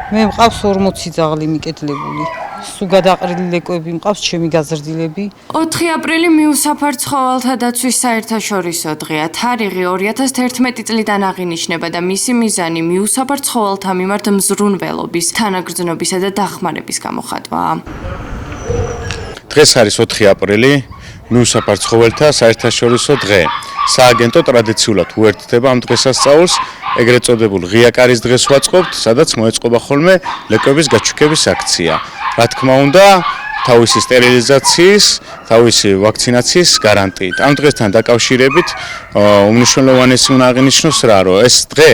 მე მყავს 40 ძაღლი მიკედლებული. სულ გადაყრილი ლეკვები მყავს, ჩემი გაზრდილები. 4 აპრილი მიუსაფარ ცხოველთა დაცვის საერთაშორისო დღეა. თარიღი 2011 წლიდან აღინიშნება და მისი მიზანი მიუსაფარ ცხოველთა მიმართ მზრუნველობის, თანაგრძნობისა და დახმარების გამოხატვაა. დღეს არის 4 აპრილი, მიუსაფარ ცხოველთა საერთაშორისო დღე. სააგენტო ტრადიციულად უერთდება ამ დღესასწაულს, ეგრეთ წოდებულ ღია კარის დღეს ვაწყობთ, სადაც მოეწყობა ხოლმე ლეკვების გაჩუქების აქცია. რა თქმა უნდა, თავისი სტერილიზაციის, თავისი ვაქცინაციის გარანტიით. ამ დღესთან დაკავშირებით უმნიშვნელოვანესი უნდა აღინიშნოს რა, რომ ეს დღე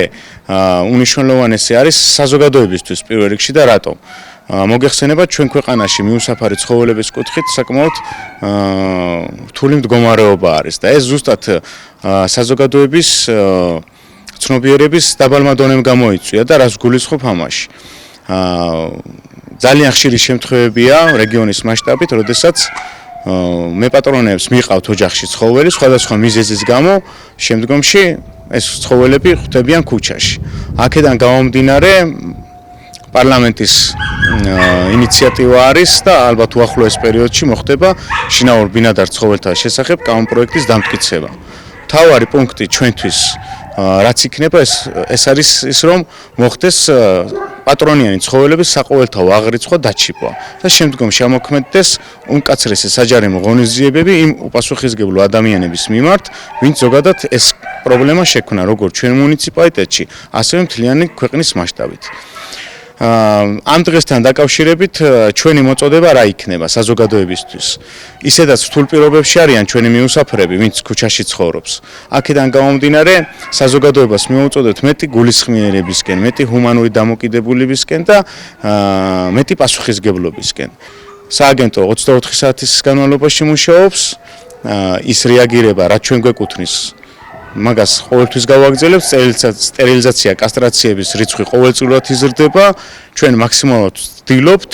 უმნიშვნელოვანესი არის საზოგადოებისთვის პირველ რიგში და რატომ? მოგეხსენება ჩვენ ქვეყანაში მიუსაფარი ცხოველების კუთხით საკმაოდ რთული მდგომარეობა არის და ეს ზუსტად საზოგადოების ცნობიერების დაბალმა დონემ გამოიწვია და რას გულისხმობ ამაში. ძალიან ხშირი შემთხვევებია რეგიონის მასშტაბით, როდესაც მეპატრონეებს მიყავთ ოჯახში ცხოველი სხვადასხვა მიზეზის გამო, შემდგომში ეს ცხოველები ხვდებიან ქუჩაში. აქედან გამომდინარე პარლამენტის ინიციატივა არის და ალბათ უახლოეს პერიოდში მოხდება შინაურ ბინადარ ცხოველთა შესახებ კანონპროექტის დამტკიცება. მთავარი პუნქტი ჩვენთვის რაც იქნება ეს არის ის რომ მოხდეს პატრონიანი ცხოველების საყოველთაო აღრიცხვა დაჩიბვა და შემდგომში ამოქმედდეს უმკაცრესი საჯარიმო ღონისძიებები იმ უპასუხისმგებლო ადამიანების მიმართ, ვინც ზოგადად ეს პრობლემა შექმნა როგორც ჩვენ მუნიციპალიტეტში, ასევე მთლიანი ქვეყნის მასშტაბით. ამ დღესთან დაკავშირებით ჩვენი მოწოდება რა იქნება საზოგადოებისთვის. ისედაც რთულ პირობებში არიან ჩვენი მიუსაფრები, ვინც ქუჩაში ცხოვრობს. აქედან გამომდინარე, საზოგადოებას მივუწოდებთ მეტი გულისხმიერებისკენ, მეტი ჰუმანური დამოკიდებულებისკენ და მეტი პასუხისმგებლობისკენ. სააგენტო 24 საათის განმავლობაში მუშაობს, ის რეაგირება, რაც ჩვენ გვეკუთვნის. მაგას ყოველთვის გავაგრძელებთ, სტერილიზაცია, კასტრაციების რიცხვი ყოველწლიურად იზრდება, ჩვენ მაქსიმალურად ვცდილობთ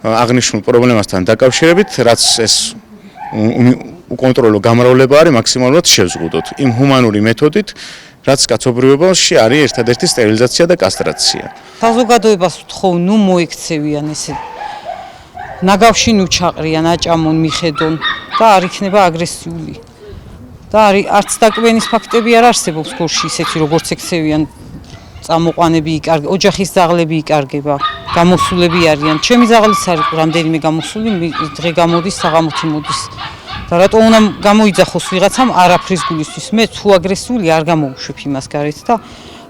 აღნიშნულ პრობლემასთან დაკავშირებით, რაც ეს უკონტროლო გამრავლება არის, მაქსიმალურად შევზღუდოთ იმ ჰუმანური მეთოდით, რაც კაცობრიობაში არის ერთადერთი სტერილიზაცია და კასტრაცია. საზოგადოებას ვთხოვ, ნუ მოიქცევიან ესე. ნაგავში ნუ ჩაყრიან, აჭამონ, მიხედონ და არ იქნება აგრესიული. და არც დაკვენის ფაქტები არ არსებობს გორში ისეთი როგორც ექცევიან წამოყვანები იკარგება, ოჯახის ძაღლები იკარგება, გამოსულები არიან. ჩემი ძაღლიც არის რამდენიმე გამოსული, დღე გამოდის, საღამოთი მოდის. და რატომ უნდა გამოიძახოს ვიღაცამ არაფრის გულისთვის? მე თუ აგრესიული არ გამოვუშვებ იმას გარეთ და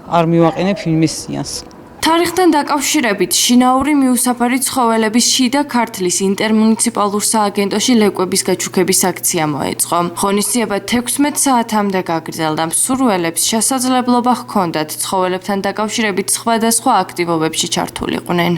არ მივაყენებ იმ მესიანს. თარიღთან დაკავშირებით შინაური მიუსაფარი ცხოველების შიდა ქართლის ინტერმუნიციპალურ სააგენტოში ლეკვების გაჩუქების აქცია მოეწყო. ღონისძიება 16 საათამდე გაგრძელდა. მსურველებს შესაძლებლობა ჰქონდათ ცხოველებთან დაკავშირებით სხვადასხვა აქტივობებში ჩართულიყვნენ.